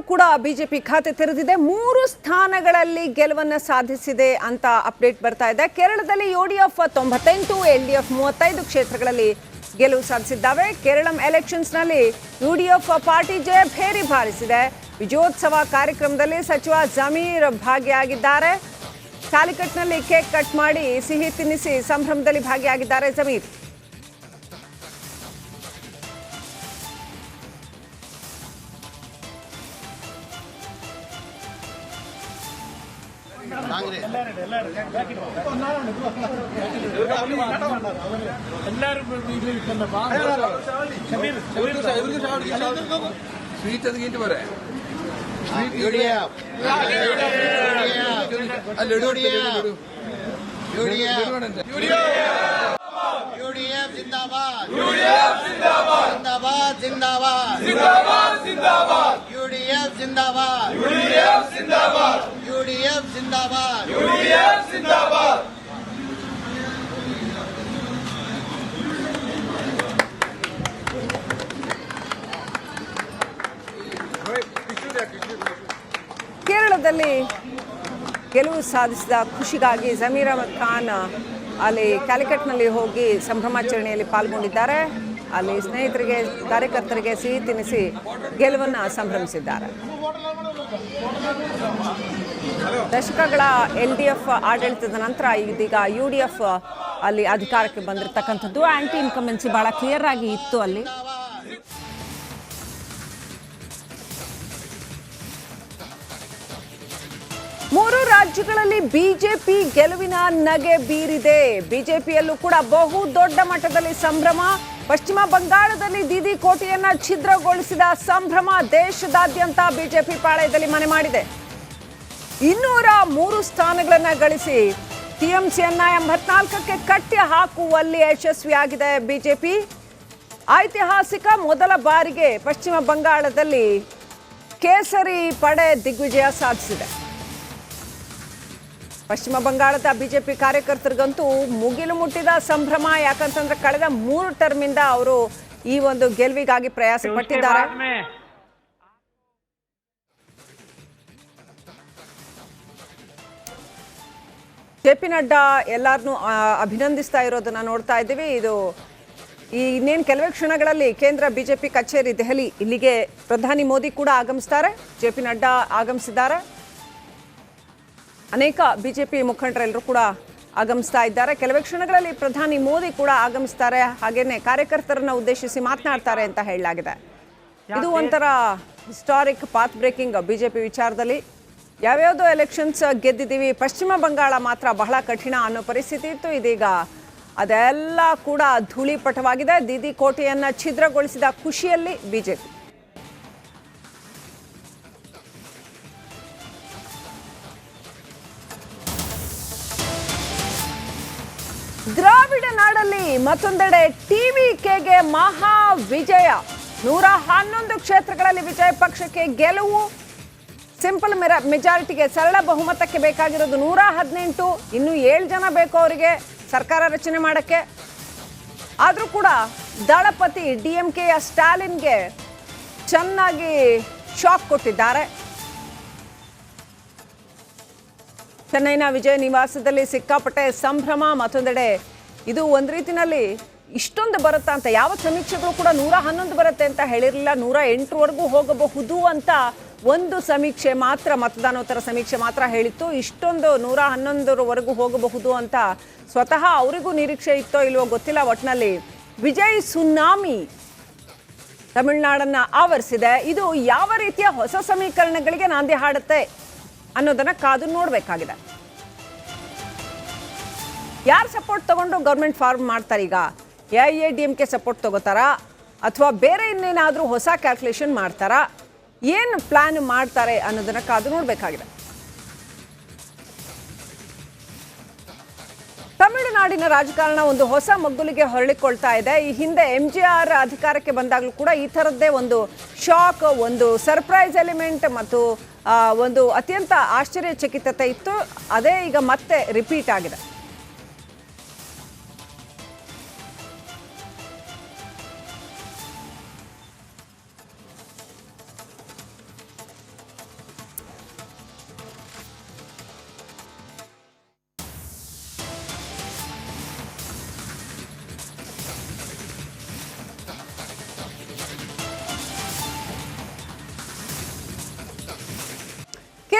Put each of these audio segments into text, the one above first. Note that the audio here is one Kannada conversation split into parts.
ಕೂಡ ಬಿಜೆಪಿ ಖಾತೆ ತೆರೆದಿದೆ. 3 ಸ್ಥಾನಗಳಲ್ಲಿ ಗೆಲುವನ್ನು ಸಾಧಿಸಿದೆ ಅಂತ ಅಪ್ಡೇಟ್ ಬರ್ತಾ ಇದೆ. ಕೇರಳದಲ್ಲಿ ಯುಡಿಎಫ್ 98, ಎಲ್ಡಿಎಫ್ 35 ಕ್ಷೇತ್ರಗಳಲ್ಲಿ ಗೆಲುವು ಸಾಧಿಸಿದ್ದಾವೆ. ಕೇರಳಂ ಎಲೆಕ್ಷನ್ಸ್ನಲ್ಲಿ ಯುಡಿಎಫ್ ಪಾರ್ಟಿ ಜಯಭೇರಿ ಬಾರಿಸಿದೆ. ವಿಜಯೋತ್ಸವ ಕಾರ್ಯಕ್ರಮದಲ್ಲಿ ಸಚಿವ ಜಮೀರ್ ಭಾಗಿಯಾಗಿದ್ದಾರೆ. ತಾಲಿಕಟ್ನಲ್ಲಿ ಕೇಕ್ ಕಟ್ ಮಾಡಿ ಸಿಹಿ ತಿನ್ನಿಸಿ ಸಂಭ್ರಮದಲ್ಲಿ ಭಾಗಿಯಾಗಿದ್ದಾರೆ ಜಮೀರ್. ಸ್ವೀಟ್ ಅದಕ್ಕೆ ಬರೇ यूडीएफ जिंदाबाद जिंदाबाद जिंदाबाद जिंदाबाद जिंदाबाद यूडीएफ जिंदाबाद यूडीएफ जिंदाबाद यूडीएफ जिंदाबाद यूडीएफ जिंदाबाद ಕೇರಳದಲ್ಲಿ ಗೆಲುವು ಸಾಧಿಸಿದ ಖುಷಿಗಾಗಿ ಜಮೀರ್ ಅಹಮದ್ ಖಾನ್ ಅಲ್ಲಿ ಕ್ಯಾಲಿಕಟ್ನಲ್ಲಿ ಹೋಗಿ ಸಂಭ್ರಮಾಚರಣೆಯಲ್ಲಿ ಪಾಲ್ಗೊಂಡಿದ್ದಾರೆ. ಅಲ್ಲಿ ಸ್ನೇಹಿತರಿಗೆ ಕಾರ್ಯಕರ್ತರಿಗೆ ಸಿಹಿ ತಿನ್ನಿಸಿ ಗೆಲುವನ್ನು ಸಂಭ್ರಮಿಸಿದ್ದಾರೆ. ದಶಕಗಳ ಎಲ್ಡಿಎಫ್ ಆಡಳಿತದ ನಂತರ ಇದೀಗ ಯುಡಿಎಫ್ ಅಲ್ಲಿ ಅಧಿಕಾರಕ್ಕೆ ಬಂದಿರತಕ್ಕಂಥದ್ದು. ಆಂಟಿ ಇನ್ಕಮೆನ್ಸಿ ಬಹಳ ಕ್ಲಿಯರ್ ಆಗಿ ಇತ್ತು ಅಲ್ಲಿ. ಮೂರು ರಾಜ್ಯಗಳಲ್ಲಿ ಬಿಜೆಪಿ ಗೆಲುವಿನ ನಗೆ ಬೀರಿದೆ. ಬಿಜೆಪಿಯಲ್ಲೂ ಕೂಡ ಬಹು ದೊಡ್ಡ ಮಟ್ಟದಲ್ಲಿ ಸಂಭ್ರಮ. ಪಶ್ಚಿಮ ಬಂಗಾಳದಲ್ಲಿ ದೀದಿ ಕೋಟೆಯನ್ನ ಛಿದ್ರಗೊಳಿಸಿದ ಸಂಭ್ರಮ ದೇಶದಾದ್ಯಂತ ಬಿಜೆಪಿ ಪಾಳಯದಲ್ಲಿ ಮನೆ ಮಾಡಿದೆ. 203 ಸ್ಥಾನಗಳನ್ನು ಗಳಿಸಿ ಟಿಎಂಸಿಯನ್ನ 84ಕ್ಕೆ ಕಟ್ಟಿ ಹಾಕುವಲ್ಲಿ ಯಶಸ್ವಿಯಾಗಿದೆ ಬಿಜೆಪಿ. ಐತಿಹಾಸಿಕ ಮೊದಲ ಬಾರಿಗೆ ಪಶ್ಚಿಮ ಬಂಗಾಳದಲ್ಲಿ ಕೇಸರಿ ಪಡೆ ದಿಗ್ವಿಜಯ ಸಾಧಿಸಿದೆ. ಪಶ್ಚಿಮ ಬಂಗಾಳದ ಬಿಜೆಪಿ ಕಾರ್ಯಕರ್ತರಿಗಂತೂ ಮುಗಿಲು ಮುಟ್ಟಿದ ಸಂಭ್ರಮ. ಯಾಕಂತಂದ್ರೆ ಕಳೆದ 3 ಟರ್ಮಿಂದ ಅವರು ಈ ಒಂದು ಗೆಲುವಿಗಾಗಿ ಪ್ರಯಾಸ ಪಟ್ಟಿದ್ದಾರೆ. ಜೆ.ಪಿ. ನಡ್ಡಾ ಎಲ್ಲರನ್ನೂ ಅಭಿನಂದಿಸ್ತಾ ಇರೋದನ್ನ ನೋಡ್ತಾ ಇದ್ದೀವಿ. ಇದು ಇನ್ನೇನು ಕೆಲವೇ ಕ್ಷಣಗಳಲ್ಲಿ ಕೇಂದ್ರ ಬಿಜೆಪಿ ಕಚೇರಿ ದೆಹಲಿ, ಇಲ್ಲಿಗೆ ಪ್ರಧಾನಿ ಮೋದಿ ಕೂಡ ಆಗಮಿಸ್ತಾರೆ. ಜೆ.ಪಿ. ನಡ್ಡಾ ಆಗಮಿಸಿದ್ದಾರೆ. ಅನೇಕ ಬಿಜೆಪಿ ಮುಖಂಡರೆಲ್ಲರೂ ಕೂಡ ಆಗಮಿಸ್ತಾ ಇದ್ದಾರೆ. ಕೆಲವೇ ಕ್ಷಣಗಳಲ್ಲಿ ಪ್ರಧಾನಿ ಮೋದಿ ಕೂಡ ಆಗಮಿಸ್ತಾರೆ. ಹಾಗೇನೆ ಕಾರ್ಯಕರ್ತರನ್ನ ಉದ್ದೇಶಿಸಿ ಮಾತನಾಡ್ತಾರೆ ಅಂತ ಹೇಳಲಾಗಿದೆ. ಇದು ಒಂಥರ ಹಿಸ್ಟಾರಿಕ್ ಪಾತ್ ಬ್ರೇಕಿಂಗ್ ಬಿಜೆಪಿ ವಿಚಾರದಲ್ಲಿ. ಯಾವ್ಯಾವುದೋ ಎಲೆಕ್ಷನ್ಸ್ ಗೆದ್ದಿದ್ದೀವಿ, ಪಶ್ಚಿಮ ಬಂಗಾಳ ಮಾತ್ರ ಬಹಳ ಕಠಿಣ ಅನ್ನೋ ಪರಿಸ್ಥಿತಿ ಇತ್ತು. ಇದೀಗ ಅದೆಲ್ಲ ಕೂಡ ಧೂಳಿಪಟವಾಗಿದೆ. ದೀದಿ ಕೋಟೆಯನ್ನ ಛಿದ್ರಗೊಳಿಸಿದ ಖುಷಿಯಲ್ಲಿ ಬಿಜೆಪಿ. ದ್ರಾವಿಡ ನಾಡಲ್ಲಿ ಮತ್ತೊಂದೆಡೆ ಟಿವಿಕೆಗೆ ಮಹಾ ವಿಜಯ. 111 ಕ್ಷೇತ್ರಗಳಲ್ಲಿ ವಿಜಯ ಪಕ್ಷಕ್ಕೆ ಗೆಲುವು. ಸಿಂಪಲ್ ಮೆಜಾರಿಟಿಗೆ, ಸರಳ ಬಹುಮತಕ್ಕೆ ಬೇಕಾಗಿರೋದು 118. ಇನ್ನು 7 ಜನ ಬೇಕು ಅವರಿಗೆ ಸರ್ಕಾರ ರಚನೆ ಮಾಡಕ್ಕೆ. ಆದರೂ ಕೂಡ ದಳಪತಿ ಡಿಎಂಕೆಯ ಸ್ಟಾಲಿನ್ಗೆ ಚೆನ್ನಾಗಿ ಶಾಕ್ ಕೊಟ್ಟಿದ್ದಾರೆ. ಚೆನ್ನೈನ ವಿಜಯ ನಿವಾಸದಲ್ಲಿ ಸಿಕ್ಕಾಪಟ್ಟೆ ಸಂಭ್ರಮ. ಮತ್ತೊಂದೆಡೆ ಇದು ಒಂದು ರೀತಿಯಲ್ಲಿ ಇಷ್ಟೊಂದು ಬರುತ್ತಾ ಅಂತ ಯಾವ ಸಮೀಕ್ಷೆಗಳು ಕೂಡ 111 ಬರುತ್ತೆ ಅಂತ ಹೇಳಿರಲಿಲ್ಲ. 108ವರೆಗೂ ಹೋಗಬಹುದು ಅಂತ ಒಂದು ಸಮೀಕ್ಷೆ ಮಾತ್ರ, ಮತದಾನೋತ್ತರ ಸಮೀಕ್ಷೆ ಮಾತ್ರ ಹೇಳಿತ್ತು. ಇಷ್ಟೊಂದು 111ವರೆಗೂ ಹೋಗಬಹುದು ಅಂತ ಸ್ವತಃ ಅವರಿಗೂ ನಿರೀಕ್ಷೆ ಇತ್ತೋ ಇಲ್ವೋ ಗೊತ್ತಿಲ್ಲ. ಒಟ್ಟಿನಲ್ಲಿ ವಿಜಯ್ ಸುನಾಮಿ ತಮಿಳುನಾಡನ್ನ ಆವರಿಸಿದೆ. ಇದು ಯಾವ ರೀತಿಯ ಹೊಸ ಸಮೀಕರಣಗಳಿಗೆ ನಾಂದಿ ಹಾಡುತ್ತೆ ಅನ್ನೋದನ್ನ ಕಾದು ನೋಡಬೇಕಾಗಿದೆ. ಯಾರು ಸಪೋರ್ಟ್ ತಗೊಂಡು ಗೌರ್ಮೆಂಟ್ ಫಾರ್ಮ್ ಮಾಡ್ತಾರೆ? ಈಗ ಎಐಎಡಿಎಂಕೆ ಸಪೋರ್ಟ್ ತಗೋತಾರಾ ಅಥವಾ ಬೇರೆ ಇನ್ನೇನಾದರೂ ಹೊಸ ಕ್ಯಾಲ್ಕುಲೇಷನ್ ಮಾಡ್ತಾರಾ? ಏನು ಪ್ಲಾನ್ ಮಾಡ್ತಾರೆ ಅನ್ನೋದನ್ನ ಕಾದು ನೋಡಬೇಕಾಗಿದೆ. ತಮಿಳುನಾಡಿನ ರಾಜಕಾರಣ ಒಂದು ಹೊಸ ಮಗ್ಗುಲಿಗೆ ಹೊರಳಿಕೊಳ್ತಾ ಇದೆ. ಈ ಹಿಂದೆ MJR ಅಧಿಕಾರಕ್ಕೆ ಬಂದಾಗಲೂ ಕೂಡ ಈ ಥರದ್ದೇ ಒಂದು ಶಾಕ್, ಒಂದು ಸರ್ಪ್ರೈಸ್ ಎಲಿಮೆಂಟ್ ಮತ್ತು ಒಂದು ಅತ್ಯಂತ ಆಶ್ಚರ್ಯಚಕಿತತೆ ಇತ್ತು. ಅದೇ ಈಗ ಮತ್ತೆ ರಿಪೀಟ್ ಆಗಿದೆ.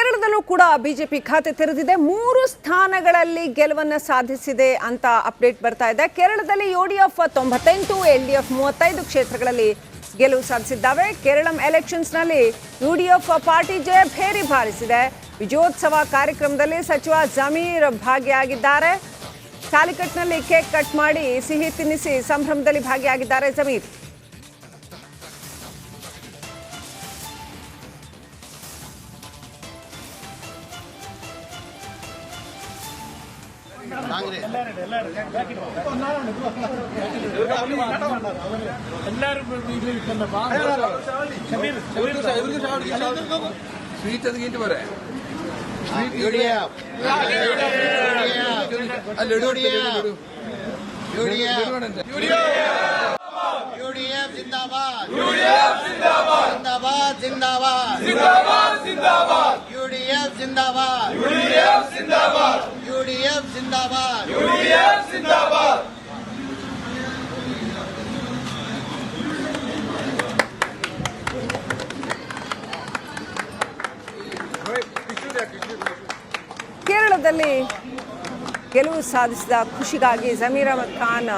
ಕೇರಳದಲ್ಲೂ ಕೂಡ ಬಿಜೆಪಿ ಖಾತೆ ತೆರೆದಿದೆ. 3 ಸ್ಥಾನಗಳಲ್ಲಿ ಗೆಲುವನ್ನು ಸಾಧಿಸಿದೆ ಅಂತ ಅಪ್ಡೇಟ್ ಬರ್ತಾ ಇದೆ. ಕೇರಳದಲ್ಲಿ ಯುಡಿಎಫ್ 98, ಎಲ್ಡಿಎಫ್ 35 ಕ್ಷೇತ್ರಗಳಲ್ಲಿ ಗೆಲುವು ಸಾಧಿಸಿದ್ದಾವೆ. ಕೇರಳಂ ಎಲೆಕ್ಷನ್ಸ್ನಲ್ಲಿ ಯುಡಿಎಫ್ ಪಾರ್ಟಿ ಜಯಭೇರಿ ಬಾರಿಸಿದೆ. ವಿಜಯೋತ್ಸವ ಕಾರ್ಯಕ್ರಮದಲ್ಲಿ ಸಚಿವ ಜಮೀರ್ ಭಾಗಿಯಾಗಿದ್ದಾರೆ. ತಾಲಿಕಟ್ನಲ್ಲಿ ಕೇಕ್ ಕಟ್ ಮಾಡಿ ಸಿಹಿ ತಿನ್ನಿಸಿ ಸಂಭ್ರಮದಲ್ಲಿ ಭಾಗಿಯಾಗಿದ್ದಾರೆ ಜಮೀರ್. ಸ್ವೀಟ್ ಅದಕ್ಕೆ ಬರೇ ಯುಡಿಎಫ್ ಜಿಂದಾಬಾದ್, ಜಿಂದಾಬಾದ್ ಜಿಂದಾಬಾದ್ ಜಿಂದಾಬಾದ್, ಯುಡಿಎಫ್ ಜಿಂದಾಬಾದ್, ಯುಡಿಎಫ್ ಜಿಂದಾಬಾದ್. ಕೇರಳದಲ್ಲಿ ಗೆಲುವು ಸಾಧಿಸಿದ ಖುಷಿಗಾಗಿ ಜಮೀರ್ ಅಹಮದ್ ಖಾನ್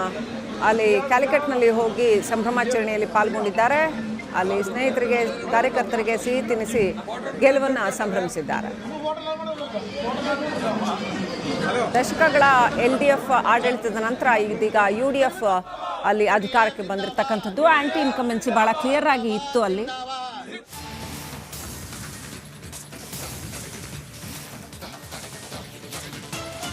ಅಲ್ಲಿ ಕ್ಯಾಲಿಕಟ್ನಲ್ಲಿ ಹೋಗಿ ಸಂಭ್ರಮಾಚರಣೆಯಲ್ಲಿ ಪಾಲ್ಗೊಂಡಿದ್ದಾರೆ. ಅಲ್ಲಿ ಸ್ನೇಹಿತರಿಗೆ, ಕಾರ್ಯಕರ್ತರಿಗೆ ಸಿಹಿ ತಿನ್ನಿಸಿ ಗೆಲುವನ್ನು ಸಂಭ್ರಮಿಸಿದ್ದಾರೆ. ದಶಕಗಳ ಎಲ್ಡಿಎಫ್ ಆಡಳಿತದ ನಂತರ ಇದೀಗ ಯುಡಿಎಫ್ ಅಲ್ಲಿ ಅಧಿಕಾರಕ್ಕೆ ಬಂದಿರತಕ್ಕಂಥದ್ದು. ಆಂಟಿ ಇನ್ಕಮೆನ್ಸಿ ಬಹಳ ಕ್ಲಿಯರ್ ಆಗಿ ಇತ್ತು ಅಲ್ಲಿ.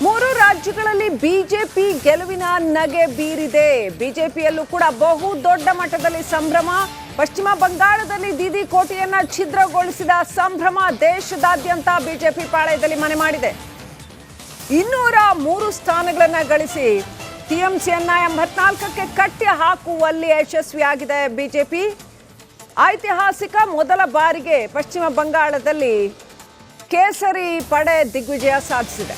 ಮೂರು ರಾಜ್ಯಗಳಲ್ಲಿ ಬಿಜೆಪಿ ಗೆಲುವಿನ ನಗೆ ಬೀರಿದೆ. ಬಿಜೆಪಿಯಲ್ಲೂ ಕೂಡ ಬಹು ದೊಡ್ಡ ಮಟ್ಟದಲ್ಲಿ ಸಂಭ್ರಮ. ಪಶ್ಚಿಮ ಬಂಗಾಳದಲ್ಲಿ ದೀದಿ ಕೋಟೆಯನ್ನ ಛಿದ್ರಗೊಳಿಸಿದ ಸಂಭ್ರಮ ದೇಶದಾದ್ಯಂತ ಬಿಜೆಪಿ ಪಾಳಯದಲ್ಲಿ ಮನೆ ಮಾಡಿದೆ. 203 ಸ್ಥಾನಗಳನ್ನು ಗಳಿಸಿ ಟಿಎಂಸಿಯನ್ನ 84ಕ್ಕೆ ಕಟ್ಟಿ ಹಾಕುವಲ್ಲಿ ಯಶಸ್ವಿಯಾಗಿದೆ ಬಿಜೆಪಿ. ಐತಿಹಾಸಿಕ ಮೊದಲ ಬಾರಿಗೆ ಪಶ್ಚಿಮ ಬಂಗಾಳದಲ್ಲಿ ಕೇಸರಿ ಪಡೆ ದಿಗ್ವಿಜಯ ಸಾಧಿಸಿದೆ.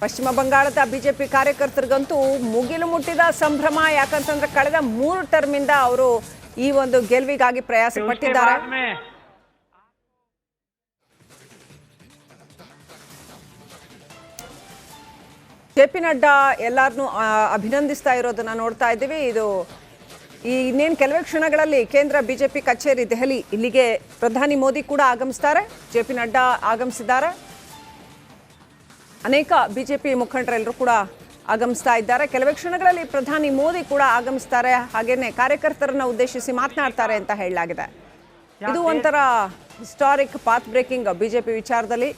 ಪಶ್ಚಿಮ ಬಂಗಾಳದ ಬಿಜೆಪಿ ಕಾರ್ಯಕರ್ತರಿಗಂತೂ ಮುಗಿಲು ಮುಟ್ಟಿದ ಸಂಭ್ರಮ. ಯಾಕಂತಂದ್ರೆ ಕಳೆದ 3 ಟರ್ಮಿಂದ ಅವರು ಈ ಒಂದು ಗೆಲುವಿಗಾಗಿ ಪ್ರಯಾಸ ಪಟ್ಟಿದ್ದಾರೆ. ಜೆ.ಪಿ. ನಡ್ಡಾ ಎಲ್ಲರನ್ನೂ ಅಭಿನಂದಿಸ್ತಾ ಇರೋದನ್ನ ನೋಡ್ತಾ ಇದ್ದೀವಿ. ಇದು ಇನ್ನೇನು ಕೆಲವೇ ಕ್ಷಣಗಳಲ್ಲಿ ಕೇಂದ್ರ ಬಿಜೆಪಿ ಕಚೇರಿ ದೆಹಲಿ, ಇಲ್ಲಿಗೆ ಪ್ರಧಾನಿ ಮೋದಿ ಕೂಡ ಆಗಮಿಸ್ತಾರೆ. ಜೆ.ಪಿ. ನಡ್ಡಾ ಆಗಮಿಸಿದ್ದಾರೆ. ಅನೇಕ ಬಿಜೆಪಿ ಮುಖಂಡರೆಲ್ಲರೂ ಕೂಡ ಆಗಮಿಸ್ತಾ ಇದ್ದಾರೆ. ಕೆಲವೇ ಕ್ಷಣಗಳಲ್ಲಿ ಪ್ರಧಾನಿ ಮೋದಿ ಕೂಡ ಆಗಮಿಸ್ತಾರೆ. ಹಾಗೇನೆ ಕಾರ್ಯಕರ್ತರನ್ನ ಉದ್ದೇಶಿಸಿ ಮಾತನಾಡ್ತಾರೆ ಅಂತ ಹೇಳಲಾಗಿದೆ. ಇದು ಒಂಥರ ಹಿಸ್ಟಾರಿಕ್ ಪಾತ್ ಬ್ರೇಕಿಂಗ್ ಬಿಜೆಪಿ ವಿಚಾರದಲ್ಲಿ.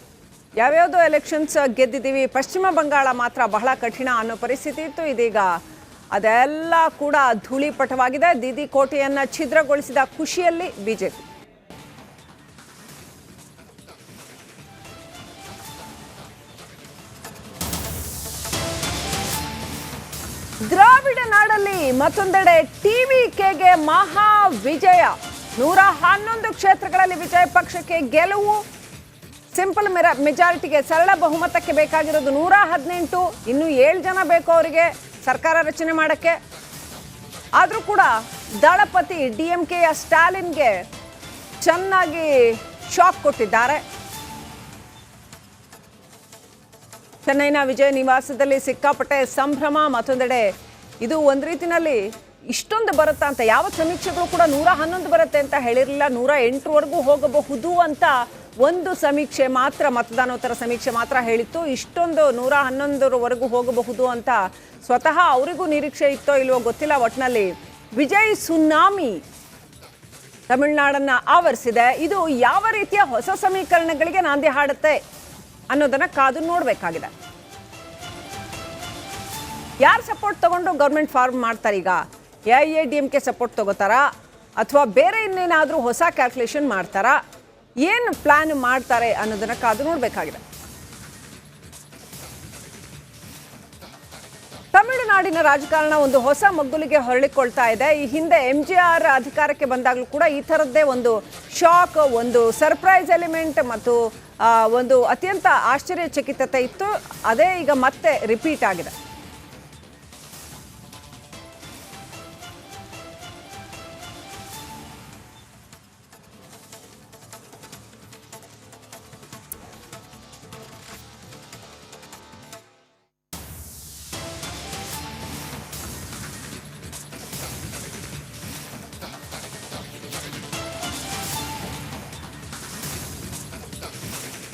ಯಾವ್ಯಾವುದೋ ಎಲೆಕ್ಷನ್ಸ್ ಗೆದ್ದಿದ್ದೀವಿ, ಪಶ್ಚಿಮ ಬಂಗಾಳ ಮಾತ್ರ ಬಹಳ ಕಠಿಣ ಅನ್ನೋ ಪರಿಸ್ಥಿತಿ ಇತ್ತು. ಇದೀಗ ಅದೆಲ್ಲ ಕೂಡ ಧೂಳಿಪಟವಾಗಿದೆ. ದೀದಿ ಕೋಟೆಯನ್ನ ಛಿದ್ರಗೊಳಿಸಿದ ಖುಷಿಯಲ್ಲಿ ಬಿಜೆಪಿ. ದ್ರಾವಿಡ ನಾಡಲ್ಲಿ ಮತ್ತೊಂದೆಡೆ ಟಿವಿಕೆಗೆ ಮಹಾ ವಿಜಯ. 111 ಕ್ಷೇತ್ರಗಳಲ್ಲಿ ವಿಜಯ ಪಕ್ಷಕ್ಕೆ ಗೆಲುವು. ಸಿಂಪಲ್ ಮೆಜಾರಿಟಿಗೆ, ಸರಳ ಬಹುಮತಕ್ಕೆ ಬೇಕಾಗಿರೋದು 118. ಇನ್ನು 7 ಜನ ಬೇಕು ಅವರಿಗೆ ಸರ್ಕಾರ ರಚನೆ ಮಾಡಕ್ಕೆ. ಆದರೂ ಕೂಡ ದಳಪತಿ ಡಿಎಂಕೆಯ ಸ್ಟಾಲಿನ್ಗೆ ಚೆನ್ನಾಗಿ ಶಾಕ್ ಕೊಟ್ಟಿದ್ದಾರೆ. ಚೆನ್ನೈನ ವಿಜಯ ನಿವಾಸದಲ್ಲಿ ಸಿಕ್ಕಾಪಟ್ಟೆ ಸಂಭ್ರಮ. ಮತ್ತೊಂದೆಡೆ ಇದು ಒಂದು ರೀತಿಯಲ್ಲಿ ಇಷ್ಟೊಂದು ಬರುತ್ತಾ ಅಂತ ಯಾವ ಸಮೀಕ್ಷೆಗಳು ಕೂಡ 111 ಬರುತ್ತೆ ಅಂತ ಹೇಳಿರಲಿಲ್ಲ. 108ವರೆಗೂ ಹೋಗಬಹುದು ಅಂತ ಒಂದು ಸಮೀಕ್ಷೆ ಮಾತ್ರ, ಮತದಾನೋತ್ತರ ಸಮೀಕ್ಷೆ ಮಾತ್ರ ಹೇಳಿತ್ತು. ಇಷ್ಟೊಂದು 111ವರೆಗೂ ಹೋಗಬಹುದು ಅಂತ ಸ್ವತಃ ಅವರಿಗೂ ನಿರೀಕ್ಷೆ ಇತ್ತೋ ಇಲ್ವೋ ಗೊತ್ತಿಲ್ಲ. ಒಟ್ಟಿನಲ್ಲಿ ವಿಜಯ್ ಸುನಾಮಿ ತಮಿಳುನಾಡನ್ನ ಆವರಿಸಿದೆ. ಇದು ಯಾವ ರೀತಿಯ ಹೊಸ ಸಮೀಕರಣಗಳಿಗೆ ನಾಂದಿ ಹಾಡುತ್ತೆ ಅನ್ನೋದನ್ನ ಕಾದು ನೋಡಬೇಕಾಗಿದೆ. ಯಾರು ಸಪೋರ್ಟ್ ತಗೊಂಡು ಗೌರ್ಮೆಂಟ್ ಫಾರ್ಮ್ ಮಾಡ್ತಾರೆ? ಈಗ ಎಐಎಡಿಎಂಕೆ ಸಪೋರ್ಟ್ ತಗೋತಾರಾ ಅಥವಾ ಬೇರೆ ಇನ್ನೇನಾದರೂ ಹೊಸ ಕ್ಯಾಲ್ಕುಲೇಷನ್ ಮಾಡ್ತಾರಾ? ಏನು ಪ್ಲಾನ್ ಮಾಡ್ತಾರೆ ಅನ್ನೋದನ್ನ ಕಾದು ನೋಡಬೇಕಾಗಿದೆ. ತಮಿಳುನಾಡಿನ ರಾಜಕಾರಣ ಒಂದು ಹೊಸ ಮಗ್ಗುಲಿಗೆ ಹೊರಳಿಕೊಳ್ತಾ ಇದೆ. ಈ ಹಿಂದೆ MJR ಅಧಿಕಾರಕ್ಕೆ ಬಂದಾಗಲೂ ಕೂಡ ಈ ಥರದ್ದೇ ಒಂದು ಶಾಕ್, ಒಂದು ಸರ್ಪ್ರೈಸ್ ಎಲಿಮೆಂಟ್ ಮತ್ತು ಒಂದು ಅತ್ಯಂತ ಆಶ್ಚರ್ಯಚಕಿತತೆ ಇತ್ತು. ಅದೇ ಈಗ ಮತ್ತೆ ರಿಪೀಟ್ ಆಗಿದೆ.